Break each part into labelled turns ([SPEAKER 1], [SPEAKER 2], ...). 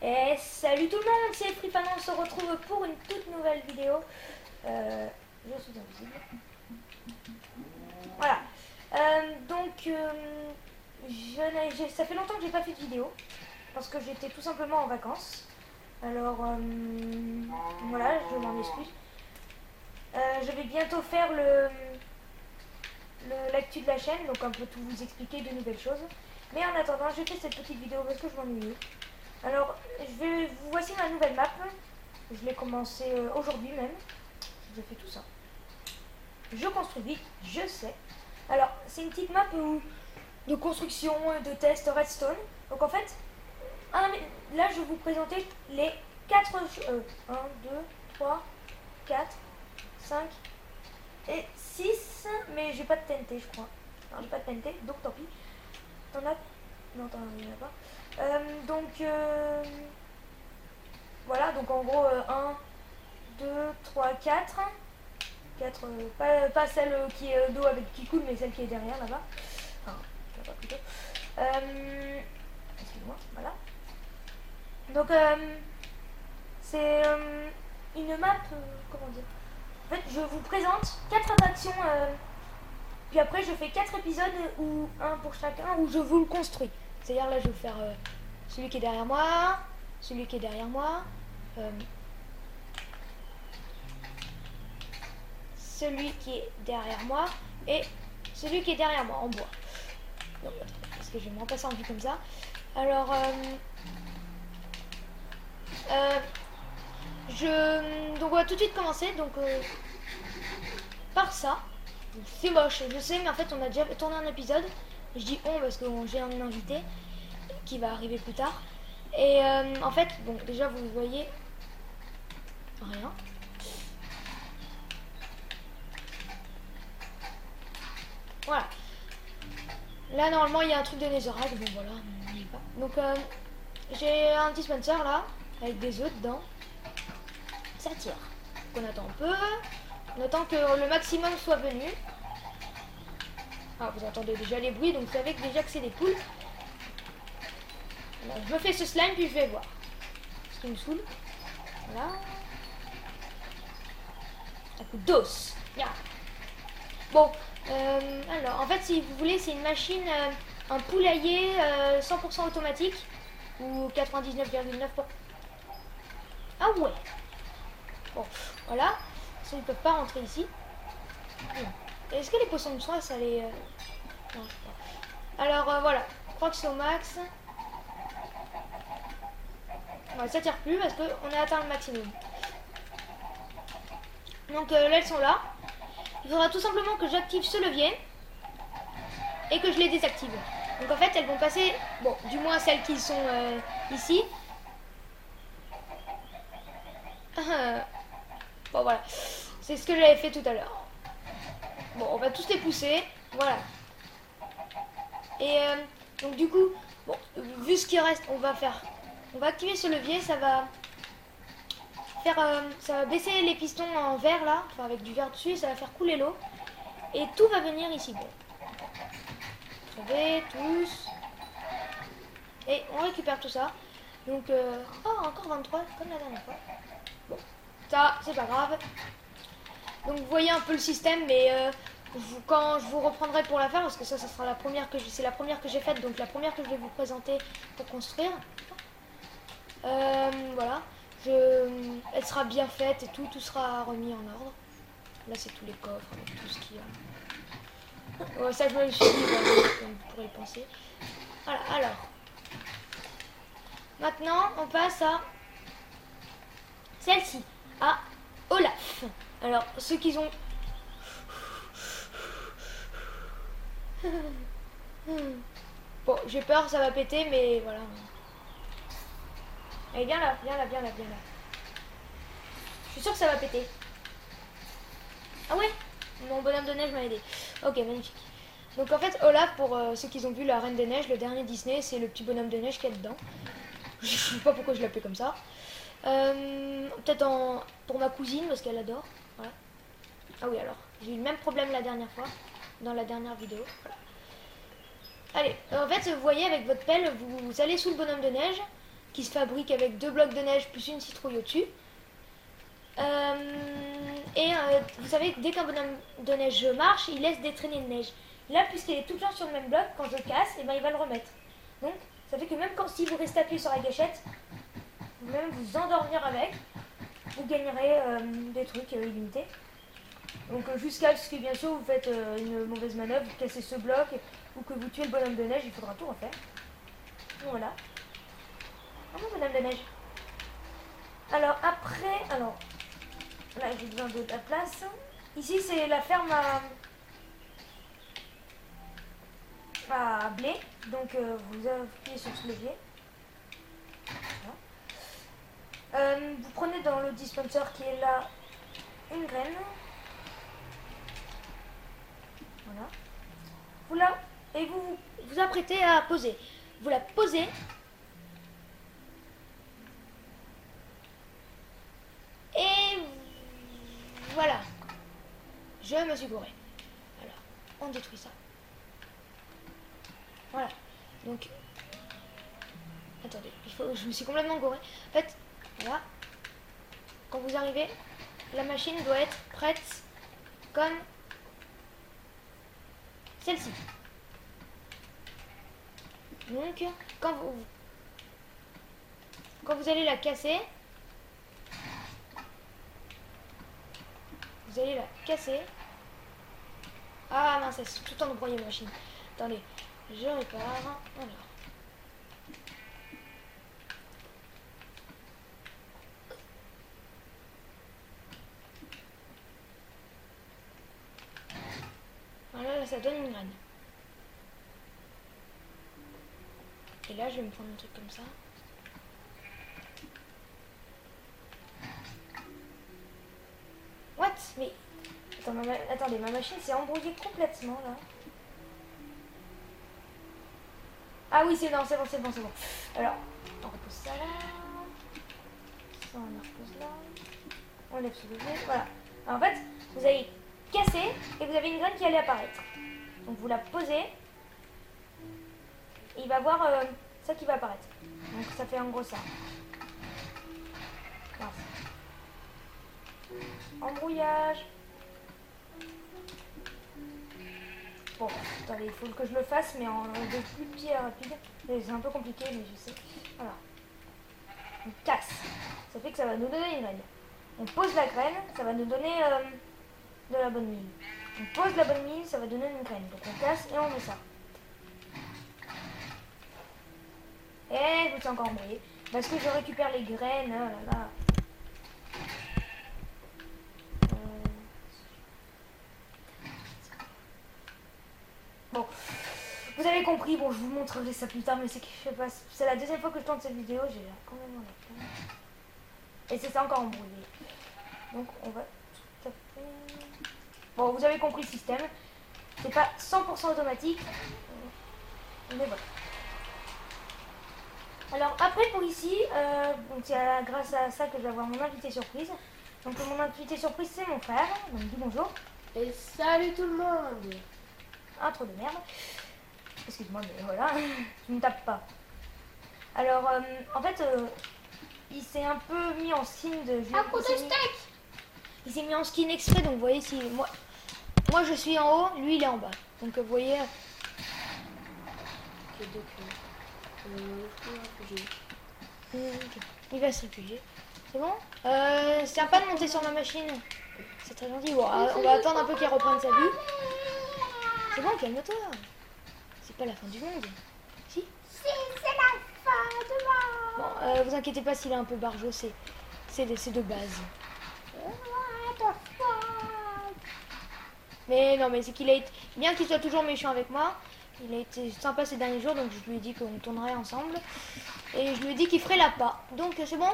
[SPEAKER 1] Et salut tout le monde, c'est Fripano, on se retrouve pour une toute nouvelle vidéo. Je suis invisible. Voilà. Ça fait longtemps que j'ai pas fait de vidéo parce que j'étais tout simplement en vacances. Alors voilà, je m'en excuse. Je vais bientôt faire l'actu de la chaîne, donc un peu tout vous expliquer de nouvelles choses. Mais en attendant, j'ai fait cette petite vidéo parce que je m'ennuie. Alors, voici ma nouvelle map. Je l'ai commencé aujourd'hui même. Je fais tout ça. Je construis vite, je sais. Alors, c'est une petite map de construction, de test redstone. Donc en fait, là je vais vous présenter les 4... 1, 2, 3, 4, 5 et 6. Mais j'ai pas de TNT, je crois. Non, j'ai pas de TNT, donc tant pis. T'en as... Non, il n'y en a pas. Voilà, donc en gros 1, 2, 3, 4. 4, pas celle qui est d'eau avec qui coule, mais celle qui est derrière là-bas. Enfin, là-bas plutôt. Excuse-moi, voilà. Donc c'est une map, comment dire. En fait, je vous présente 4 attractions, puis après je fais 4 épisodes, ou un pour chacun, où je vous le construis. C'est-à-dire là je vais vous faire celui qui est derrière moi, celui qui est derrière moi, celui qui est derrière moi et celui qui est derrière moi en bois. Donc, parce que je vais me repasser en vue comme ça. Alors, donc on va tout de suite commencer. Donc, par ça. C'est moche, je sais, mais en fait, on a déjà tourné un épisode. Je dis on parce que j'ai un invité qui va arriver plus tard. Et en fait, bon, déjà vous voyez rien. Voilà. Là, normalement, il y a un truc de netherrack. Bon, voilà, on n'y est pas. Donc, j'ai un dispenser là, avec des œufs dedans. Ça tire. Donc, on attend un peu. On attend que le maximum soit venu. Ah, vous entendez déjà les bruits, donc vous savez déjà que c'est des poules. Alors, je me fais ce slime, puis je vais voir. Ce qui me saoule. Voilà. Un coup d'os. Yeah. Bon, alors, en fait, si vous voulez, c'est une machine, un poulailler 100% automatique, ou 99,9%. Ah ouais. Bon, voilà. Ils ne peuvent pas rentrer ici. Est-ce que les poissons de soie, ça les... Non, je sais pas. Alors, voilà. Je crois que c'est au max. Ouais, ça tire plus parce qu'on a atteint le maximum. Donc là, elles sont là. Il faudra tout simplement que j'active ce levier et que je les désactive. Donc en fait, elles vont passer, bon, du moins celles qui sont ici. Bon, voilà. C'est ce que j'avais fait tout à l'heure. Bon, on va tous les pousser. Voilà. Et donc du coup, bon, vu ce qui reste, on va activer ce levier, ça va baisser les pistons en verre là, enfin avec du verre dessus, et ça va faire couler l'eau. Et tout va venir ici. Bon. Vous savez, tous. Et on récupère tout ça. Donc, oh, encore 23, comme la dernière fois. Bon, ça, c'est pas grave. Donc, vous voyez un peu le système, mais quand je vous reprendrai pour la faire, parce que ça sera la première c'est la première que j'ai faite, donc la première que je vais vous présenter pour construire. Voilà. Elle sera bien faite et tout sera remis en ordre. Là, c'est tous les coffres avec tout ce qu'il y a. Ouais, ça, je me le suis dit, vous pourrez le penser. Voilà, alors. Maintenant, on passe à celle-ci, à Olaf. Alors, ceux qui ont... Bon, j'ai peur, ça va péter, mais voilà. Allez, viens là, viens là, viens là, viens là. Je suis sûre que ça va péter. Ah ouais, mon bonhomme de neige m'a aidé. Ok, magnifique. Donc en fait, Olaf, pour ceux qui ont vu La Reine des Neiges, le dernier Disney, c'est le petit bonhomme de neige qu'il y a dedans. Je sais pas pourquoi je l'appelle comme ça. Peut-être pour ma cousine, parce qu'elle adore. Voilà. Ah oui, alors, j'ai eu le même problème la dernière fois, dans la dernière vidéo. Voilà. Allez, en fait, vous voyez, avec votre pelle, vous allez sous le bonhomme de neige, qui se fabrique avec 2 blocs de neige plus une citrouille au-dessus. Vous savez que dès qu'un bonhomme de neige marche, il laisse des traînées de neige. Là, puisqu'il est tout le temps sur le même bloc, quand je le casse, et ben, il va le remettre. Donc, ça fait que même si vous restez appuyé sur la gâchette, vous pouvez même vous endormir avec, vous gagnerez des trucs illimités. Donc jusqu'à ce que bien sûr vous faites une mauvaise manœuvre, vous cassez ce bloc ou que vous tuez le bonhomme de neige, il faudra tout refaire. Voilà. Un bon bonhomme de neige. Alors après, là j'ai besoin de la place. Ici c'est la ferme à blé, donc vous appuyez sur ce levier. Voilà. Vous prenez dans le dispenser qui est là une graine. Voilà. Et vous apprêtez à poser. Vous la posez. Et voilà. Je me suis gouré. Alors, on détruit ça. Voilà. Donc, attendez, je me suis complètement gouré. En fait, voilà. Quand vous arrivez, la machine doit être prête comme celle-ci. Donc, quand vous allez la casser, vous allez la casser. Ah mince, c'est tout embrouillé ma machine. Attendez, je répare. Alors. Voilà, là, ça donne une graine. Et là, je vais me prendre un truc comme ça. What? Mais... attendez, ma machine s'est embrouillée complètement, là. Ah oui, c'est bon. Alors, on repose ça là. Ça, on le repose là. On lève ce levier, voilà. Alors, en fait, vous allez casser et vous avez une graine qui allait apparaître. Donc, vous la posez. Et il va voir ça qui va apparaître. Donc, ça fait en gros ça. Mince. Embrouillage. Bon, attendez, il faut que je le fasse, mais en de plus petit et rapide. C'est un peu compliqué, mais je sais. Voilà. On casse. Ça fait que ça va nous donner une graine. On pose la graine, ça va nous donner de la bonne mine. On pose la bonne mine, ça va donner une graine. Donc on casse et on met ça. Et je me suis encore embrouillé. Parce que je récupère les graines. Oh là là. Bon, vous avez compris, bon je vous montrerai ça plus tard, mais c'est que je sais pas, c'est la deuxième fois que je tourne cette vidéo, j'ai quand même la peine. Et c'est encore embrouillé. Donc on va tout à fait... Bon, vous avez compris le système, c'est pas 100% automatique, mais voilà. Alors après pour ici, donc c'est grâce à ça que je vais avoir mon invité surprise. Donc mon invité surprise c'est mon frère, donc dis bonjour.
[SPEAKER 2] Et salut tout le monde.
[SPEAKER 1] Ah, trop de merde. Excuse-moi, mais voilà, je ne tape pas. Alors, en fait, il s'est un peu mis en skin de...
[SPEAKER 2] Un coup de steak.
[SPEAKER 1] Il s'est mis en skin exprès, donc vous voyez, si moi je suis en haut, lui il est en bas. Donc vous voyez... Il va se réfugier. C'est bon c'est sympa de monter sur ma machine. C'est très gentil. Bon, on va attendre un peu qu'il reprenne sa vie. C'est bon, calme-toi. C'est pas la fin du monde. Si?
[SPEAKER 2] Si, c'est la fin du monde.
[SPEAKER 1] Bon, vous inquiétez pas s'il est un peu barjot, c'est de base.
[SPEAKER 2] What the fuck?
[SPEAKER 1] Mais non, mais c'est qu'il a été... Bien qu'il soit toujours méchant avec moi, il a été sympa ces derniers jours, donc je lui ai dit qu'on tournerait ensemble. Et je lui ai dit qu'il ferait la pas. Donc c'est bon?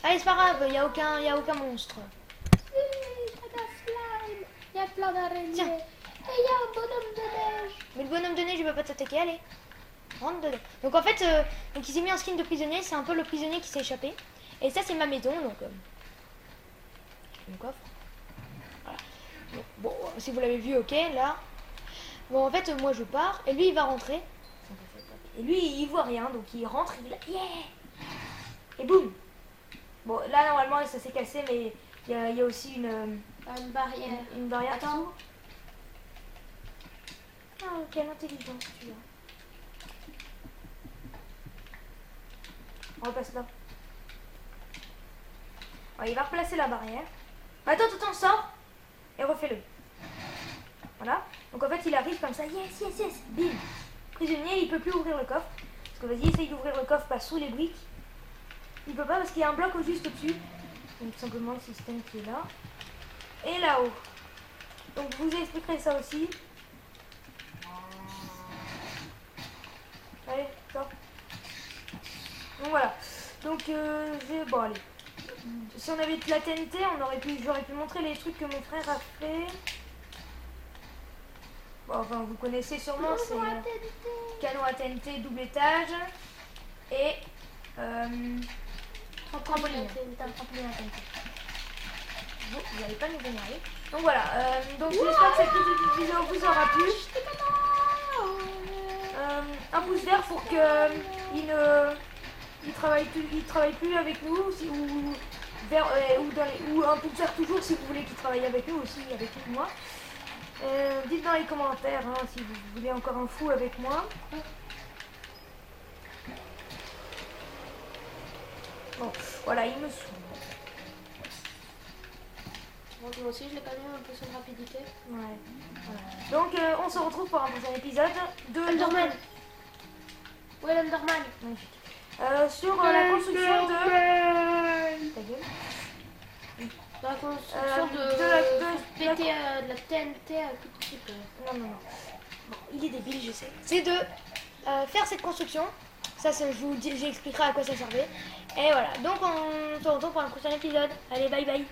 [SPEAKER 1] Allez, c'est pas grave, il n'y a aucun monstre.
[SPEAKER 2] Si, il y a de slime. Il y a plein d'araignées.
[SPEAKER 1] Tiens.
[SPEAKER 2] Et il y a un bonhomme de neige.
[SPEAKER 1] Mais le bonhomme de neige, il va pas t'attaquer, allez. Rentre dedans. Donc en fait, donc il s'est mis en skin de prisonnier, c'est un peu le prisonnier qui s'est échappé. Et ça, c'est ma maison, donc... mon coffre. Voilà. Donc, bon, si vous l'avez vu, ok, là. Bon, en fait, moi, je pars, et lui, il va rentrer. Et lui, il voit rien, donc il rentre, il dit, yeah! Et boum. Bon, là, normalement, ça s'est cassé, mais il y a aussi
[SPEAKER 2] Une barrière.
[SPEAKER 1] une barrière.
[SPEAKER 2] Attends.
[SPEAKER 1] Ah, quelle intelligence tu as. On repasse là. Ouais, il va replacer la barrière. Attends, sors. Et refais-le. Voilà. Donc en fait, il arrive comme ça. Yes, yes, yes. Bim. Prisonnier, il peut plus ouvrir le coffre. Parce que vas-y, essaye d'ouvrir le coffre, pas sous les briques. Il peut pas parce qu'il y a un bloc juste au-dessus. Donc tout simplement le système qui est là. Et là-haut. Donc je vous expliquerai ça aussi. Allez, sors. Donc voilà. Donc bon allez. Si on avait de la TNT, j'aurais pu montrer les trucs que mon frère a fait. Bon, enfin vous connaissez sûrement, c'est canon à TNT double étage et trampoline. C'est un trampoline à TNT. Vous n'allez pas nous énerver. Donc voilà, donc j'espère que cette petite vidéo vous aura plu. Un pouce vert pour que il travaille plus avec nous ou un pouce vert toujours si vous voulez qu'il travaille avec nous aussi, avec moi. Dites dans les commentaires si vous voulez encore un fou avec moi. Bon, voilà, il me saoule.
[SPEAKER 2] Moi aussi, je l'ai pas mis un peu sur rapidité.
[SPEAKER 1] Ouais. Voilà. Donc, on se retrouve pour un prochain épisode de
[SPEAKER 2] Enderman. Où est l'Enderman?
[SPEAKER 1] Magnifique. Sur la construction de... Ta gueule.
[SPEAKER 2] La construction
[SPEAKER 1] de
[SPEAKER 2] la TNT à coup de creeper.
[SPEAKER 1] Non. Bon, il est débile, je sais. C'est de faire cette construction. Ça, j'expliquerai à quoi ça servait. Et voilà. Donc, on se retrouve pour un prochain épisode. Allez, bye bye.